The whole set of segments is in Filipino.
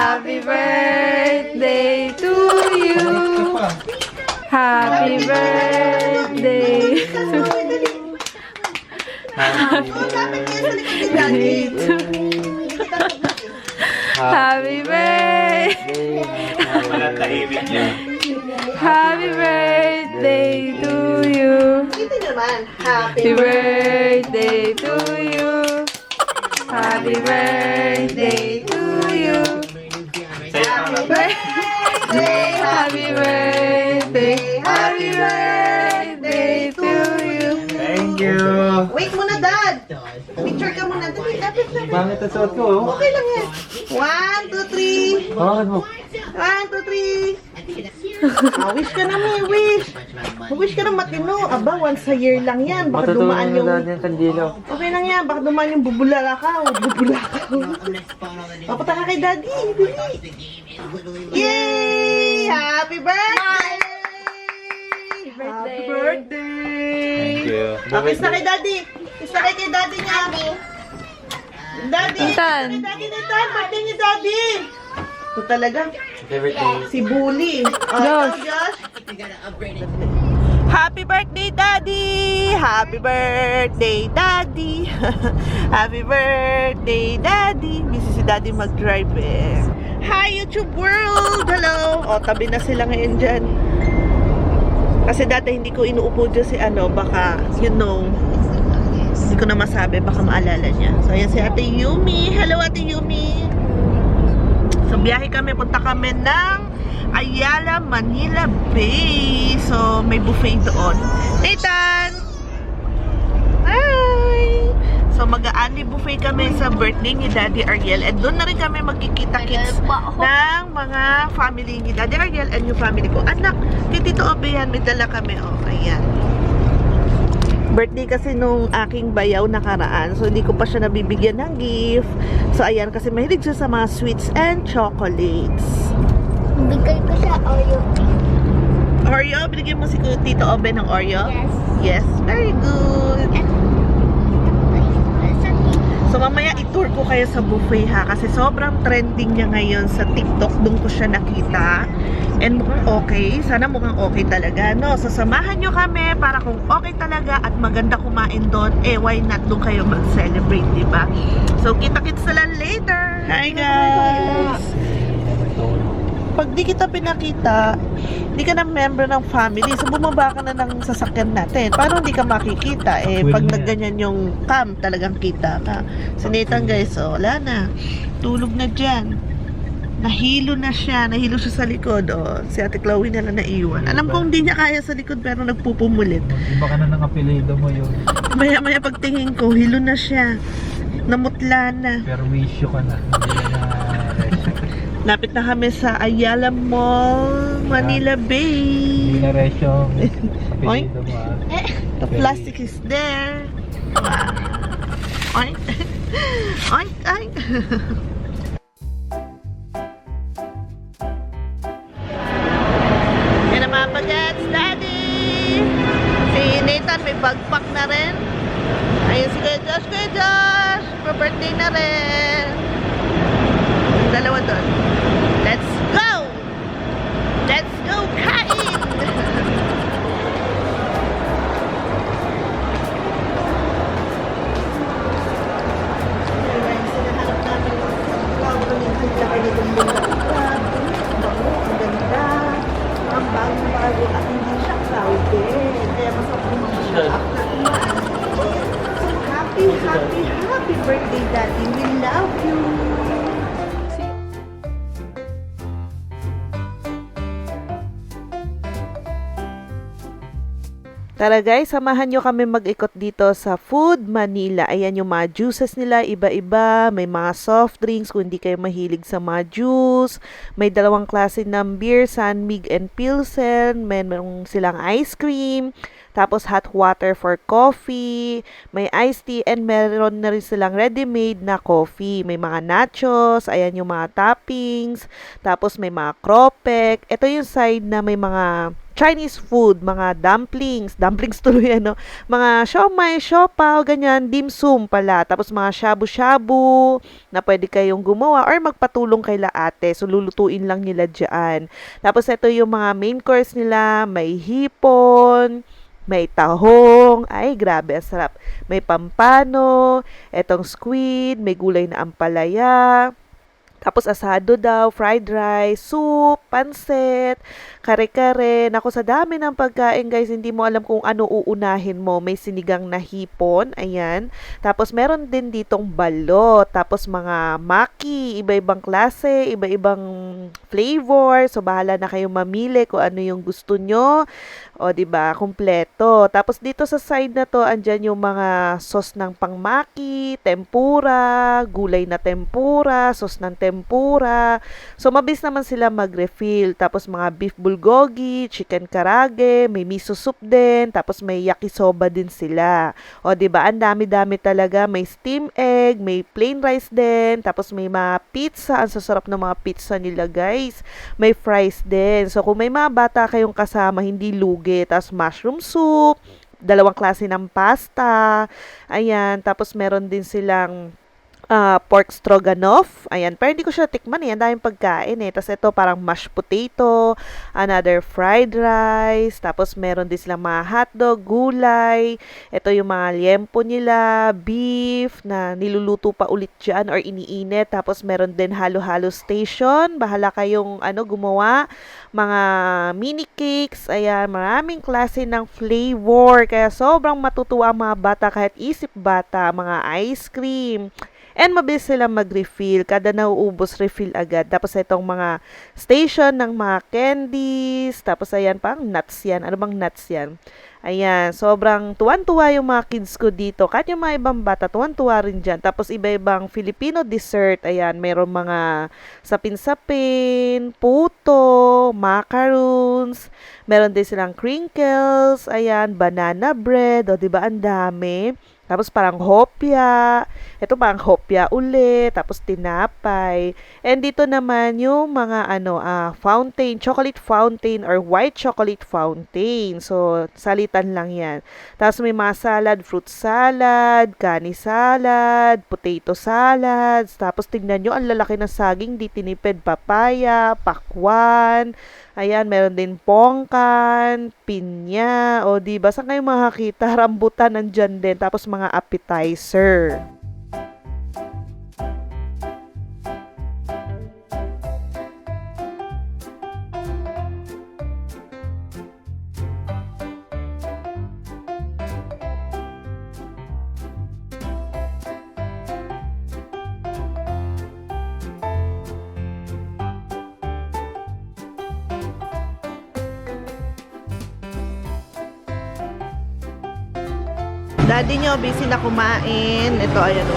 Happy birthday to you. Happy birthday to you. Happy birthday to you. Happy birthday. Happy birthday to you. Happy birthday to you. Happy birthday to you. Happy birthday. Happy birthday. Happy birthday to you. Thank you. Wait muna, Dad. Picture ka muna. Dali, lapit. Bakit ang suot ko? Oh? Okay lang yan. 1, 2, 3. Bakit mo? 1, 2, 3. Wish ka na, may wish. Wish ka na matino. Aba, once a year lang yan. Baka dumaan yung... kandilo. Okay lang yan. Baka dumaan yung bubulakaw. Papunta ka kay Daddy. Dali. Yay! Happy birthday! Happy birthday! Thank you. Kiss na kay Daddy. Kiss na kay Daddy niya. Daddy. Ethan. Kay Daddy na tayo. Birthday ni Daddy. Ito talaga. Si Bully. Josh. Josh. Happy birthday, Daddy! Happy birthday, Daddy! Happy birthday, Daddy! Busy si Daddy mag-drive eh. Hi, YouTube world! Hello! O, tabi na sila ngayon dyan. Kasi dati hindi ko inuupo dyan si ano, baka, you know, hindi ko na masabi, baka maalala niya. So, ayan si Ate Yumi. Hello, Ate Yumi! So, biyahe kami, punta kami ng Ayala, Manila Bay. So, may buffet doon. Nathan! Hi! So, mag-aani buffet kami sa birthday ni Daddy Ariel. And doon na rin kami magkikita-kits ng mga family ni Daddy Ariel and yung family ko. Anak, Tito Obe yan, may dala kami. Oh, ayan. Birthday kasi nung aking bayaw nakaraan. So, hindi ko pa siya nabibigyan ng gift. So, ayan, kasi mahilig siya sa mga sweets and chocolates. Bigay ko siya Oreo. Oreo? Binigyan mo si Tito Obe ng Oreo? Yes. Yes, very good. So, mamaya i-tour ko kayo sa buffet ha. Kasi sobrang trending niya ngayon sa TikTok. Doon ko siya nakita. And mukhang okay. Sana mukhang okay talaga, no? So, samahan nyo kami para kung okay talaga at maganda kumain doon, eh, why not doon kayo mag-celebrate, diba? So, kita-kits na lang later. Hi, guys! Pag di kita pinakita, di ka na member ng family, so bumaba ka na ng sasakyan natin. Paano hindi ka makikita? Eh, pag nagganyan yung cam, talagang kita ka. Si Nathan, guys, oh, wala na. Tulog na dyan. Nahilo na siya. Nahilo siya sa likod. Oh, si Ate Chloe na lang naiwan. Alam ko hindi niya kaya sa likod, pero nagpupumulit. Iba ka na ng apelido mo yun. Maya-maya pagtingin ko, hilo na siya. Namutla na. Pero wisyo ka na. Hindi na Lapit na kami sa Ayala Mall, Manila Bay. Hindi na resyo apelido mo ah. The plastic is there. Wow. Oink. Oink, oink. Yan ang mga bagets, Daddy. Si Nathan may bagpack na rin. Ayun si Kuya Josh. Kuya Josh, birthday na rin. Dalawa doon. Let's go! Let's go, kain! Ang bago at hindi siya crowded. Kaya masarap yung mga siya. So happy, happy, happy birthday, Daddy. We love you. Tara guys, samahan nyo kami mag-ikot dito sa Food Manila. Ayan yung mga juices nila, iba-iba. May mga soft drinks kung hindi kayo mahilig sa mga juice. May dalawang klase ng beer, Sanmig and Pilsen. Meron silang ice cream. Tapos hot water for coffee. May iced tea and meron na rin silang ready-made na coffee. May mga nachos. Ayan yung mga toppings. Tapos may mga kropek. Ito yung side na may mga Chinese food, mga dumplings tuloy ano, mga siomai, siopaw, ganyan, dim sum pala. Tapos mga shabu-shabu na pwede kayong gumawa or magpatulong kay ate. So lulutuin lang nila diyan. Tapos ito yung mga main course nila, may hipon, may tahong, ay grabe, ang sarap. May pampano, etong squid, may gulay na ampalaya, tapos asado daw, fried rice, soup, pansit, kare-kare. Naku, sa dami ng pagkain guys, hindi mo alam kung ano uunahin mo. May sinigang na hipon, ayan. Tapos meron din ditong balot. Tapos mga maki, iba-ibang klase, iba-ibang flavor. So bahala na kayong mamili kung ano yung gusto nyo. O, di ba? Kumpleto. Tapos dito sa side na to, andyan yung mga sauce ng pangmaki, tempura, gulay na tempura, sauce ng tempura. So, mabilis naman sila mag-refill. Tapos mga beef bulgogi, chicken karage, may miso soup din, tapos may yakisoba din sila. O, di ba? Ang dami-dami talaga. May steam egg, may plain rice din, tapos may mga pizza. Ang sasarap ng mga pizza nila, guys. May fries din. So, kung may mga bata kayong kasama, hindi lugi. Tapos mushroom soup, dalawang klase ng pasta, ayan, tapos meron din silang pork stroganoff, ayan, pero hindi ko siya tikman ang daming pagkain tapos ito parang mashed potato, another fried rice, tapos meron din silang mga hotdog, gulay, ito yung mga liempo nila, beef, na niluluto pa ulit dyan or iniinit, tapos meron din halo-halo station, bahala kayong gumawa, mga mini cakes, ayan, maraming klase ng flavor, kaya sobrang matutuwa ang mga bata kahit isip bata, mga ice cream, and mabilis silang mag-refill. Kada nauubos, refill agad. Tapos itong mga station ng mga candies. Tapos ayan, pang nuts yan. Ano bang nuts yan? Ayan, sobrang tuwan-tuwa yung mga kids ko dito. Kahit yung mga ibang bata, tuwan-tuwa rin dyan. Tapos iba-ibang Filipino dessert. Ayan, mayroong mga sapin-sapin, puto, macaroons. Meron din silang crinkles. Ayan, banana bread. O, diba, ang dami. Tapos parang hopya. Ito parang hopya ulit. Tapos tinapay. And dito naman yung mga fountain, chocolate fountain or white chocolate fountain. So, salitan lang yan. Tapos may mga salad, fruit salad, kani salad, potato salads. Tapos tingnan nyo, ang lalaki ng saging, di tinipid, papaya, pakwan. Ayan, meron din pongkan, pinya, o diba, saan kayo makakita? Rambutan nandyan din, tapos mga appetizer. Daddy nyo, busy na kumain. Ito, ayan o.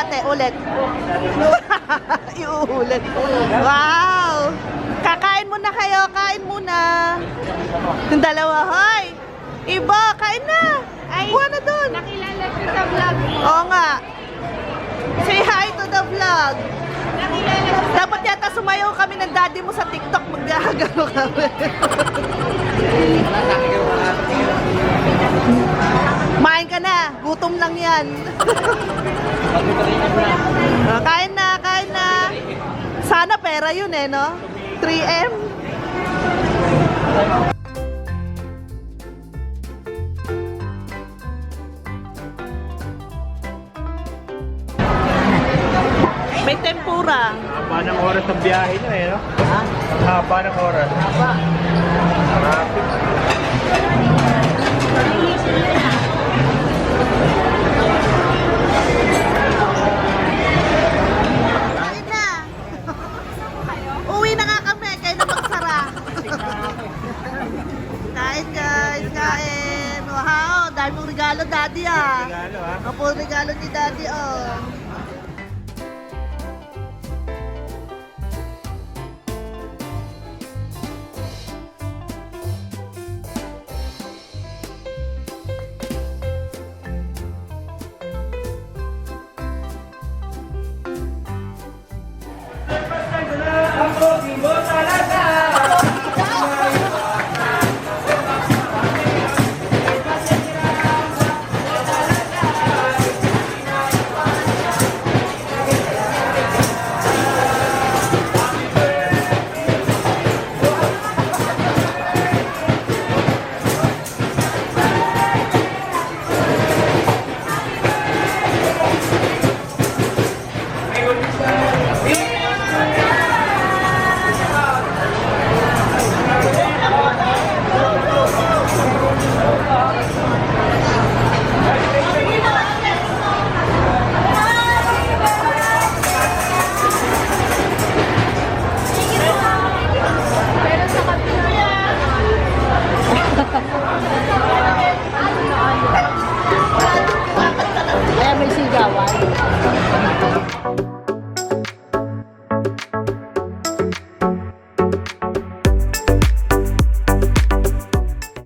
ate, ulit. Iuulit. Wow! Kakain muna kayo, kain muna. Yung dalawa, hoy! Iba, kain na! Buwan na dun! Nakilala ko sa vlog mo. Oo nga. Say hi to the vlog. Dapat yata sumayaw kami ng daddy mo sa TikTok. Maggagano kami. Main ka na. Gutom lang yan. Kain na, kain na. Sana pera yun eh, no? 3M. May tempura. Haba ng oras ng biyahe nyo eh, no? Ha? Haba ng oras. Haba.